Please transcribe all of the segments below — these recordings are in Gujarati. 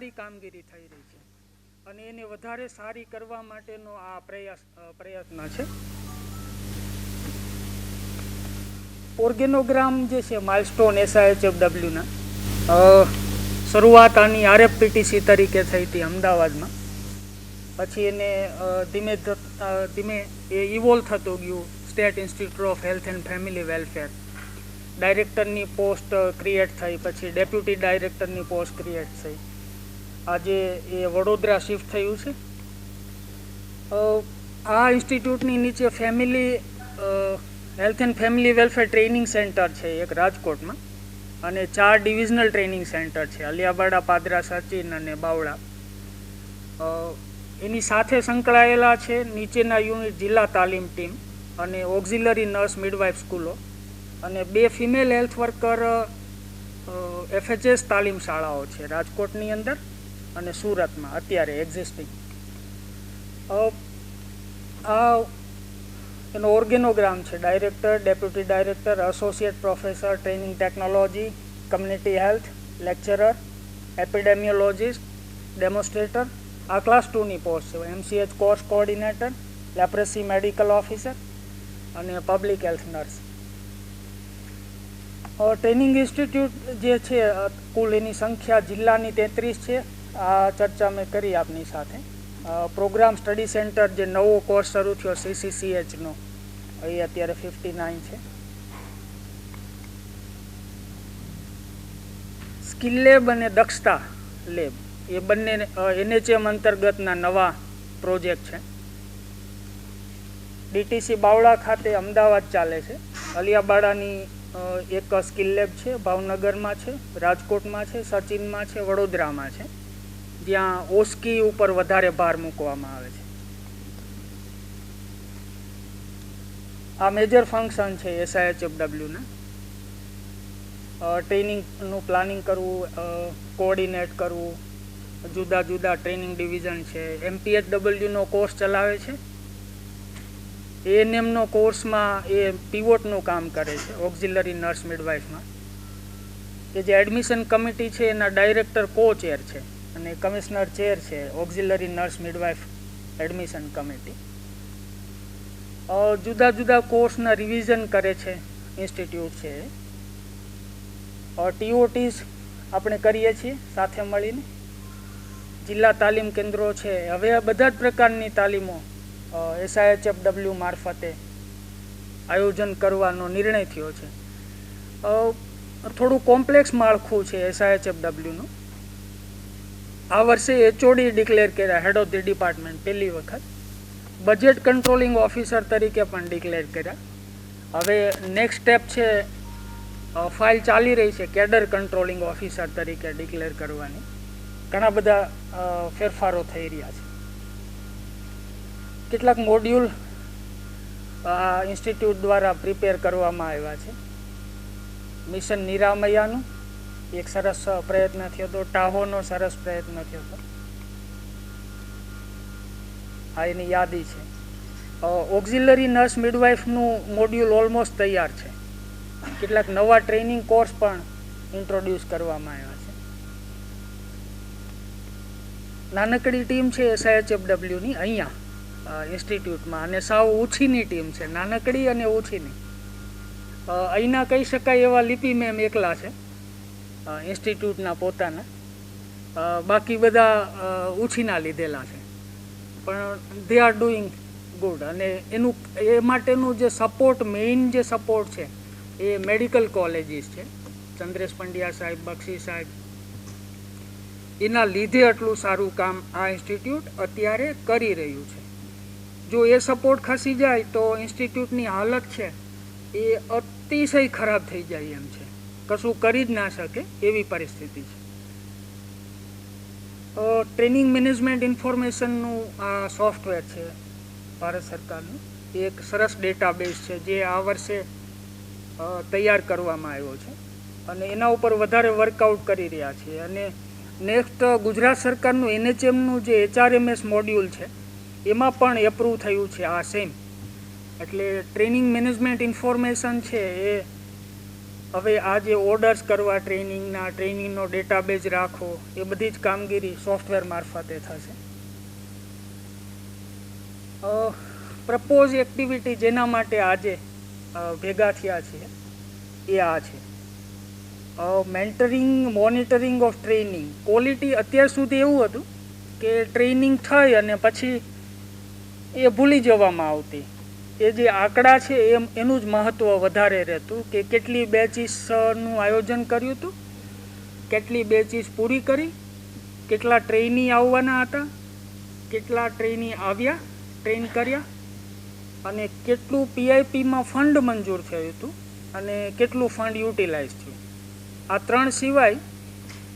સારી કામગીરી થઈ રહી છે અને એને વધારે સારી કરવા માટેનો આ પ્રયત્ન છે. ઓર્ગેનોગ્રામ જે છે માઇલસ્ટોન SIHFWના શરૂઆત આની RFPTC તરીકે થઈ હતી અમદાવાદમાં. પછી એને ધીમે ધીમે એ ઇવોલ્વ થતું ગયું state institute of health and family welfare. ડાયરેક્ટરની પોસ્ટ ક્રિએટ થઈ, પછી ડેપ્યુટી ડાયરેક્ટરની પોસ્ટ ક્રિએટ થઈ. આજે એ વડોદરા શિફ્ટ થયું છે. આ ઇન્સ્ટિટ્યૂટની નીચે family health and family welfare training centre છે એક રાજકોટમાં, અને 4 ડિવિઝનલ ટ્રેનિંગ સેન્ટર છે અલિયાબાડા, પાદરા, સચિન અને બાવળા. એની સાથે સંકળાયેલા છે નીચેના યુનિટ જિલ્લા તાલીમ ટીમ અને ઓક્ઝિલરી નર્સ મિડવાઇફ સ્કૂલો અને 2 ફિમેલ હેલ્થ વર્કર FHS તાલીમ શાળાઓ છે રાજકોટની અંદર અને સુરતમાં અત્યારે એક્ઝિસ્ટિંગ. આ એનો ઓર્ગેનોગ્રામ છે: director, deputy director, associate professor training technology, community health, lecturer, epidemiologist, demonstrator. આ ક્લાસ 2ની પોસ્ટ છે. MCH course coordinator, leprosy medical officer અને public health nurse. Training institute જે છે કુલ એની સંખ્યા જિલ્લાની 33 છે. આ ચર્ચા મેં કરી આપની સાથે. પ્રોગ્રામ સ્ટડી સેન્ટર જે નવો કોર્સ શરૂ થયો CCCHનો, એ અત્યારે 59 છે. સ્કિલ લેબ અને દક્ષતા લેબ એ બંને NHM અંતર્ગતના નવા પ્રોજેક્ટ છે. DTC બાવળા ખાતે અમદાવાદ ચાલે છે. અલિયાબાડાની એક સ્કિલ લેબ છે, ભાવનગરમાં છે, રાજકોટમાં છે, સચિનમાં છે, વડોદરામાં છે, જ્યાં ઓસ્કી ઉપર વધારે ભાર મૂકવામાં આવે છે. આ મેજર ફંક્શન છે SIHFWના. ટ્રેનિંગનું પ્લાનિંગ કરવું, કોઓર્ડિનેટ કરવું, જુદા જુદા ટ્રેનિંગ ડિવિઝન છે. MPHWનો કોર્સ ચલાવે છે. ANMનો કોર્સમાં એ પીવોટનું કામ કરે છે ઓક્ઝિલરી નર્સ મિડવાઇફમાં. કે જે એડમિશન કમિટી છે એના ડાયરેક્ટર કો-ચેર છે અને કમિશનર ચેર છે auxiliary nurse midwife admission committee. જુદા જુદા કોર્સના રિવિઝન કરે છે ઇન્સ્ટિટ્યૂટ છે. TOTs આપણે કરીએ છીએ સાથે મળીને. જિલ્લા તાલીમ કેન્દ્રો છે. હવે આ બધા જ પ્રકારની તાલીમો SIHFW મારફતે આયોજન કરવાનો નિર્ણય થયો છે. થોડું કોમ્પ્લેક્સ માળખું છે SIHFWનું. આ વર્ષે HOD ડિક્લેર કર્યા, હેડ ઓફ ધી ડિપાર્ટમેન્ટ, પહેલી વખત. બજેટ કંટ્રોલિંગ ઓફિસર તરીકે પણ ડિક્લેર કર્યા. હવે નેક્સ્ટ સ્ટેપ છે, ફાઇલ ચાલી રહી છે કેડર કંટ્રોલિંગ ઓફિસર તરીકે ડિક્લેર કરવાની. ઘણા બધા ફેરફારો થઈ રહ્યા છે. કેટલાક મોડ્યુલ આ ઇન્સ્ટિટ્યૂટ દ્વારા પ્રિપેર કરવામાં આવ્યા છે. મિશન નિરામયાનું એક સરસ પ્રયત્ન થયો હતો. ટાહોનો સરસ પ્રયત્ન થયો હતો. આ એની યાદી છે. ઓક્ઝિલરી નર્સ મિડવાઇફનું મોડ્યુલ ઓલમોસ્ટ તૈયાર છે. કેટલાક નવા ટ્રેનિંગ કોર્સ પણ ઇન્ટ્રોડ્યુસ કરવામાં આવ્યા છે. નાનકડી ટીમ છે SIHFWની અહીંયા ઇન્સ્ટિટ્યૂટમાં, અને સાવ ઓછીની ટીમ છે, નાનકડી અને ઓછીની. અહીંના કહી શકાય એવા લિપિ મેમ એકલા છે ઇન્સ્ટિટ્યૂટના પોતાના. બાકી બધા ઓછીના લીધેલા છે, પણ દે આર ડુઈંગ ગુડ. અને એનું એ માટેનું જે સપોર્ટ, મેઇન જે સપોર્ટ છે એ મેડિકલ કોલેજીસ છે. ચંદ્રેશ પંડ્યા સાહેબ, બક્ષી સાહેબ, એના લીધે આટલું સારું કામ આ ઇન્સ્ટિટ્યૂટ અત્યારે કરી રહ્યું છે. જો એ સપોર્ટ ખસી જાય તો ઇન્સ્ટિટ્યૂટની હાલત છે એ અતિશય ખરાબ થઈ જાય એમ છે. કશું કરી જ ના શકે એવી પરિસ્થિતિ છે. ટ્રેનિંગ મેનેજમેન્ટ ઇન્ફોર્મેશનનું આ સોફ્ટવેર છે ભારત સરકારનું. એક સરસ ડેટાબેઝ છે જે આ વર્ષે તૈયાર કરવામાં આવ્યો છે અને એના ઉપર વધારે વર્કઆઉટ કરી રહ્યા છીએ. અને નેક્સ્ટ ગુજરાત સરકારનું NHMનું જે HRMS મોડ્યુલ છે એમાં પણ એપ્રૂવ થયું છે આ સેમ. એટલે ટ્રેનિંગ મેનેજમેન્ટ ઇન્ફોર્મેશન છે એ હવે આ જે ઓર્ડર્સ કરવા ટ્રેનિંગનો ડેટાબેઝ રાખવો એ બધી જ કામગીરી સોફ્ટવેર મારફતે થશે. પ્રપોઝ એક્ટિવિટી જેના માટે આજે ભેગા થયા છીએ એ આ છે mentoring monitoring of training. Quality અત્યાર સુધી એવું હતું કે ટ્રેનિંગ થઈ અને પછી એ ભૂલી જવામાં આવતી. એ જે આંકડા છે એનું જ મહત્ત્વ વધારે રહેતું કે કેટલી બેચીસનું આયોજન કર્યું હતું, કેટલી બેચીસ પૂરી કરી, કેટલા ટ્રેની આવવાના હતા, કેટલા ટ્રેની આવ્યા, ટ્રેન કર્યા, અને કેટલું પીઆઈપીમાં ફંડ મંજૂર થયું હતું અને કેટલું ફંડ યુટિલાઇઝ થયું. આ 3 સિવાય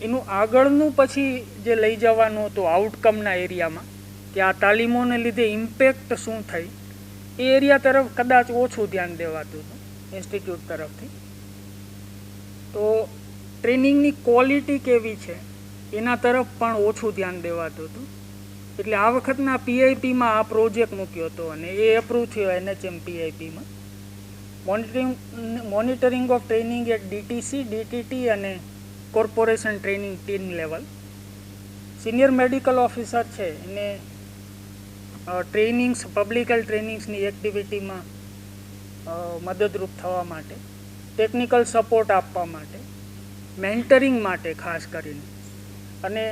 એનું આગળનું પછી જે લઈ જવાનું હતું આઉટકમના એરિયામાં કે આ તાલીમોને લીધે ઇમ્પેક્ટ શું થઈ એ એરિયા તરફ કદાચ ઓછું ધ્યાન દેવાતું હતું ઇન્સ્ટિટ્યૂટ તરફથી. તો ટ્રેનિંગની ક્વોલિટી કેવી છે એના તરફ પણ ઓછું ધ્યાન દેવાતું હતું. એટલે આ વખતના પીઆઈપીમાં આ પ્રોજેક્ટ મૂક્યો હતો અને એ એપ્રૂવ થયો NHM પીઆઈપીમાં. Monitoring of training at DTC, DTT અને corporation training team level. Senior medical officer છે એને ટ્રેનિંગ્સ પબ્લિક હેલ્થ ટ્રેનિંગ્સની એક્ટિવિટીમાં મદદરૂપ થવા માટે, ટેકનિકલ સપોર્ટ આપવા માટે, મેન્ટરિંગ માટે ખાસ કરીને, અને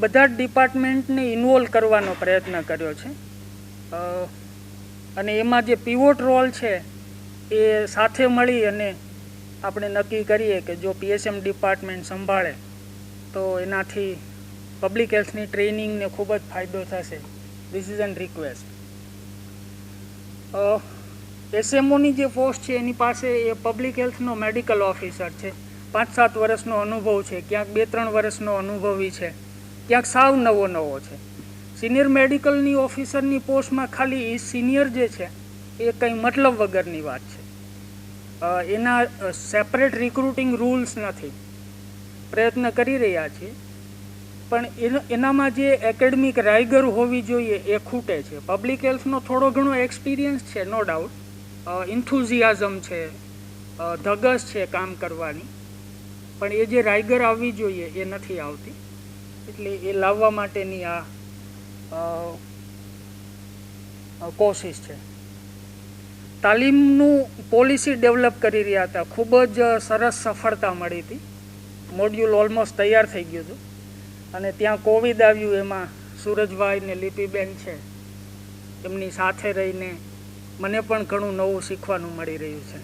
બધા જ ડિપાર્ટમેન્ટને ઇન્વોલ્વ કરવાનો પ્રયત્ન કર્યો છે. અને એમાં જે પીવોટ રોલ છે એ સાથે મળી અને આપણે નક્કી કરીએ કે જો PSM ડિપાર્ટમેન્ટ સંભાળે તો એનાથી પબ્લિક હેલ્થની ટ્રેનિંગને ખૂબ જ ફાયદો થશે. This is an request. SMOની જે પોસ્ટ છે એની પાસે એ પબ્લિક હેલ્થનો મેડિકલ ઓફિસર છે, 5-7 વર્ષનો અનુભવ છે, ક્યાંક 2-3 વર્ષનો અનુભવી છે, ક્યાંક સાવ નવો છે. સિનિયર મેડિકલની ઓફિસરની પોસ્ટમાં ખાલી એ સિનિયર જે છે એ કંઈ મતલબ વગરની વાત છે. એના સેપરેટ રિક્રુટિંગ રૂલ્સ નથી. પ્રયત્ન કરી રહ્યા છીએ પણ એનામાં જે એકેડમિક રાઇગર હોવી જોઈએ એ ખૂટે છે. પબ્લિક હેલ્થનો થોડો ઘણો એક્સપિરિયન્સ છે, નો ડાઉટ, ઇન્થુઝિયાઝમ છે, ધગસ છે કામ કરવાની, પણ એ જે રાઇગર આવવી જોઈએ એ નથી આવતી. એટલે એ લાવવા માટેની આ કોશિશ છે. તાલીમનું પોલિસી ડેવલપ કરી રહ્યા હતા, ખૂબ જ સરસ સફળતા મળી હતી. મોડ્યુલ ઓલમોસ્ટ તૈયાર થઈ ગયું હતું અને ત્યાં કોવિડ આવ્યું. એમાં સૂરજભાઈ ને લિપિબેન છે એમની સાથે રહીને મને પણ ઘણું નવું શીખવાનું મળી રહ્યું છે.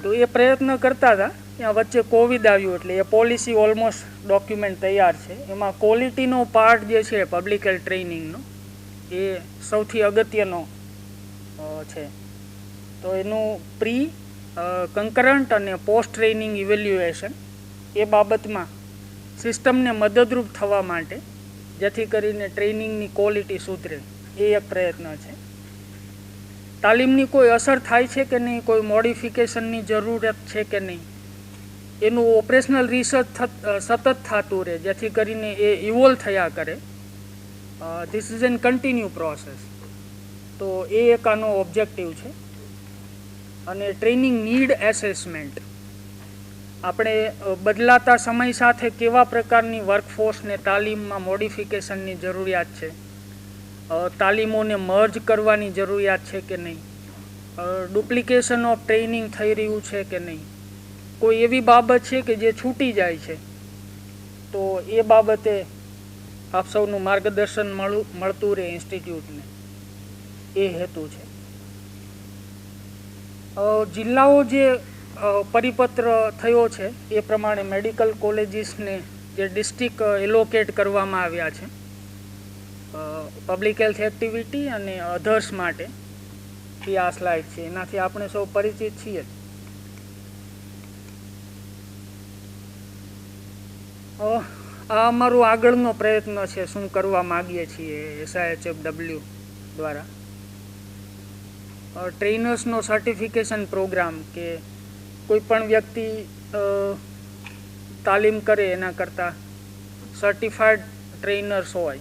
તો એ પ્રયત્ન કરતા હતા, ત્યાં વચ્ચે કોવિડ આવ્યું એટલે એ પોલિસી ઓલમોસ્ટ ડોક્યુમેન્ટ તૈયાર છે. એમાં ક્વોલિટીનો પાર્ટ જે છે પબ્લિક હેલ્થ ટ્રેનિંગનો એ સૌથી અગત્યનો છે. તો એનું પ્રી, કન્કરન્ટ અને પોસ્ટ ટ્રેનિંગ ઇવેલ્યુએશન એ બાબતમાં સિસ્ટમને મદદરૂપ થવા માટે જેથી કરીને ટ્રેનિંગની ક્વોલિટી સુધરે એ એક પ્રયત્ન છે. તાલીમની કોઈ અસર થાય છે કે નહીં, કોઈ મોડિફિકેશનની જરૂરત છે કે નહીં, એનું ઓપરેશનલ રિસર્ચ સતત થતું રહે જેથી કરીને એ ઇવોલ્વ થયા કરે. This is N continue process. તો એ એક આનો ઓબ્જેક્ટિવ છે. અને ટ્રેનિંગ નીડ એસેસમેન્ટ, આપણે બદલાતા સમય સાથે કેવા પ્રકારની વર્કફોર્સને તાલીમમાં મોડિફિકેશનની જરૂરિયાત છે, તાલીમોને મર્જ કરવાની જરૂરિયાત છે કે નહીં, ડુપ્લિકેશન ઓફ ટ્રેનિંગ થઈ રહ્યું છે કે નહીં, કોઈ એવી બાબત છે કે જે છૂટી જાય છે, તો એ બાબતે આપ સૌનું માર્ગદર્શન મળતું રહે ઇન્સ્ટિટ્યૂટને, એ હેતુ છે. જિલ્લાઓ જે પરિપત્ર થયો છે એ પ્રમાણે મેડિકલ કોલેજીસને જે ડિસ્ટ્રિક્ટ એલોકેટ કરવામાં આવ્યા છે પબ્લિક હેલ્થ એક્ટિવિટી અને અધર્સ માટે, એ આ સ્લાઇડ છે, એનાથી આપણે સૌ પરિચિત છીએ. આ અમારો આગળનો પ્રયત્ન છે, શું કરવા માગીએ છીએ SIHFW દ્વારા. ટ્રેનર્સનો સર્ટિફિકેશન પ્રોગ્રામ, કે કોઈ પણ વ્યક્તિ તાલીમ કરે એના કરતાં સર્ટિફાઈડ ટ્રેનર્સ હોય,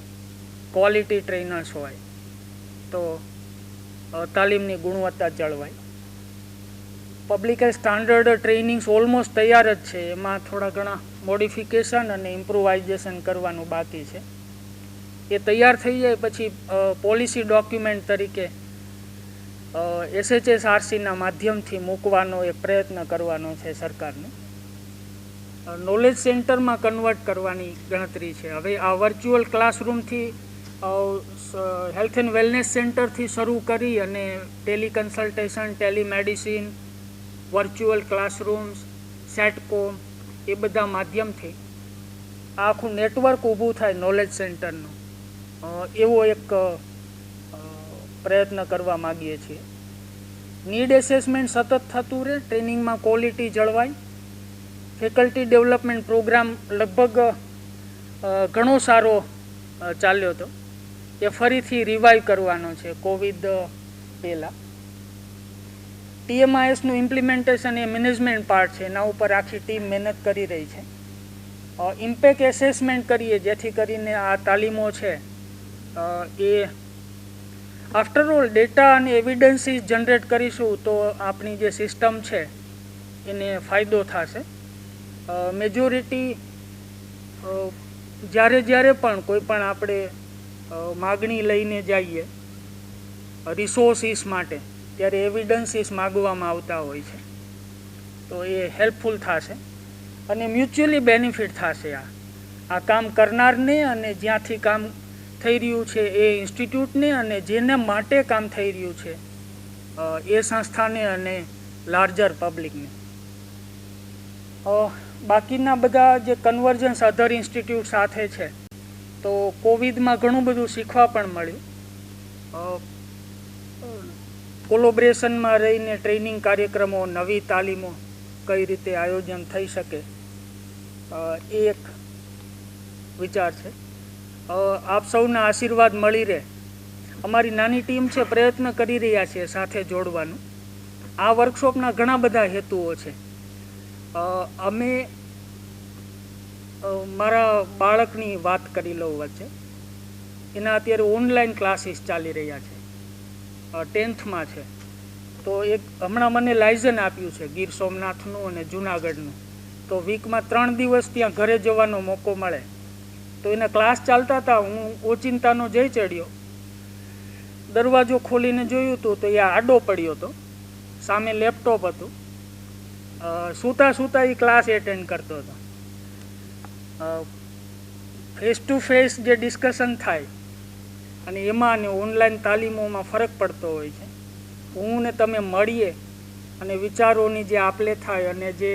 ક્વોલિટી ટ્રેનર્સ હોય તો તાલીમની ગુણવત્તા જળવાય. Public health standard trainings almost તૈયાર જ છે. એમાં થોડા ઘણા મોડિફિકેશન અને ઇમ્પ્રુવાઇઝેશન કરવાનું બાકી છે. એ તૈયાર થઈ જાય પછી પોલિસી ડોક્યુમેન્ટ તરીકે SHSRCના માધ્યમથી મૂકવાનો એક પ્રયત્ન કરવાનો છે સરકારને. નોલેજ સેન્ટરમાં કન્વર્ટ કરવાની ગણતરી છે. હવે આ વર્ચ્યુઅલ ક્લાસરૂમથી હેલ્થ એન્ડ વેલનેસ સેન્ટરથી શરૂ કરી અને ટેલિકન્સલ્ટેશન, ટેલિમેડિસિન, વર્ચ્યુઅલ ક્લાસરૂમ્સ, સેટકોમ એ બધા માધ્યમથી આખું નેટવર્ક ઊભું થાય નોલેજ સેન્ટરનું, એવો એક પ્રયત્ન કરવા માગીએ છીએ. નીડ એસેસમેન્ટ સતત થતું રહે, ટ્રેનિંગમાં ક્વોલિટી જળવાય. ફેકલ્ટી ડેવલપમેન્ટ પ્રોગ્રામ લગભગ ઘણો સારો ચાલ્યો હતો, એ ફરીથી રિવાઇવ કરવાનો છે કોવિડ પહેલાં. TMISનું ઇમ્પ્લિમેન્ટેશન એ મેનેજમેન્ટ પાર્ટ છે, એના ઉપર આખી ટીમ મહેનત કરી રહી છે. ઇમ્પેક્ટ એસેસમેન્ટ કરીએ જેથી કરીને આ તાલીમો છે એ આફ્ટર ઓલ ડેટા અને એવિડન્સીસ જનરેટ કરીશું તો આપણી જે સિસ્ટમ છે એને ફાયદો થશે. મેજોરિટી જ્યારે પણ કોઈ પણ આપણે માગણી લઈને જઈએ રિસોર્સિસ માટે, ત્યારે એવિડન્સીસ માગવામાં આવતા હોય છે. તો એ હેલ્પફુલ થશે અને મ્યુચ્યુઅલી બેનિફિટ થશે આ કામ કરનારને અને જ્યાંથી કામ થઈ રહ્યું છે એ ઇન્સ્ટિટ્યૂટને, અને જેને માટે કામ થઈ રહ્યું છે એ સંસ્થાને અને લાર્જર પબ્લિકને. બાકીના બધા જે કન્વર્જન્સ અધર ઇન્સ્ટિટ્યૂટ સાથે છે, તો કોવિડમાં ઘણું બધું શીખવા પણ મળ્યું. કોલોબ્રેશનમાં રહીને ટ્રેનિંગ કાર્યક્રમો, નવી તાલીમો કઈ રીતે આયોજન થઈ શકે, એ એક વિચાર છે. આપ સૌના આશીર્વાદ મળી રહે. અમારી નાની ટીમ છે, પ્રયત્ન કરી રહ્યા છીએ સાથે જોડવાનું. આ વર્કશોપના ઘણા બધા હેતુઓ છે. અમે મારા બાળકની વાત કરી લઉં વચ્ચે. એના અત્યારે ઓનલાઈન ક્લાસીસ ચાલી રહ્યા છે, 10th છે. તો એક હમણાં મને લાયઝન આપ્યું છે ગીર સોમનાથનું અને જુનાગઢનું. તો વીકમાં 3 દિવસ ત્યાં ઘરે જવાનો મોકો મળે. તો એના ક્લાસ ચાલતા હતા, હું ઓચિંતાનો જઈ ચડ્યો, દરવાજો ખોલીને જોયું હતું તો એ આડો પડ્યો હતો, સામે લેપટોપ હતું, સૂતા સૂતા એ ક્લાસ એટેન્ડ કરતો હતો. ફેસ ટુ ફેસ જે ડિસ્કશન થાય અને એમાં અને ઓનલાઈન તાલીમોમાં ફરક પડતો હોય છે. હું ને તમે મળીએ અને વિચારોની જે આપલે થાય અને જે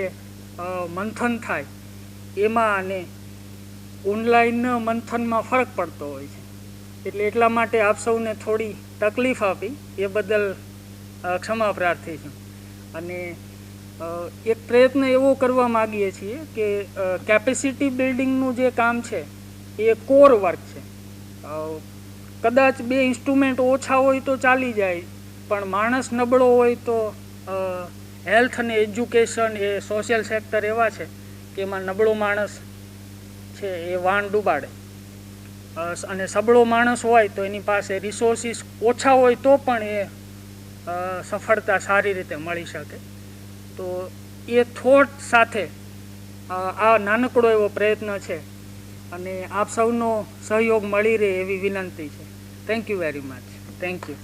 મંથન થાય એમાં અને ઓનલાઈન મંથનમાં ફરક પડતો હોય છે. એટલે એટલા માટે આપ સૌને થોડી તકલીફ આપી એ બદલ ક્ષમા પ્રાર્થી છું. અને એક પ્રયત્ન એવો કરવા માગીએ છીએ કે કેપેસિટી બિલ્ડિંગનું જે કામ છે એ કોર વર્ક છે. કદાચ 2 ઇન્સ્ટ્રુમેન્ટ ઓછા હોય તો ચાલી જાય, પણ માણસ નબળો હોય તો હેલ્થ અને એજ્યુકેશન એ સોશિયલ સેક્ટર એવા છે કે એમાં નબળો માણસ છે એ વાણ ડૂબાડે, અને સબળો માણસ હોય તો એની પાસે રિસોર્સિસ ઓછા હોય તો પણ એ સફળતા સારી રીતે મળી શકે. તો એ થોટ સાથે આ નાનકડો એવો પ્રયત્ન છે અને આપ સૌનો સહયોગ મળી રહે એવી વિનંતી છે. Thank you very much. Thank you.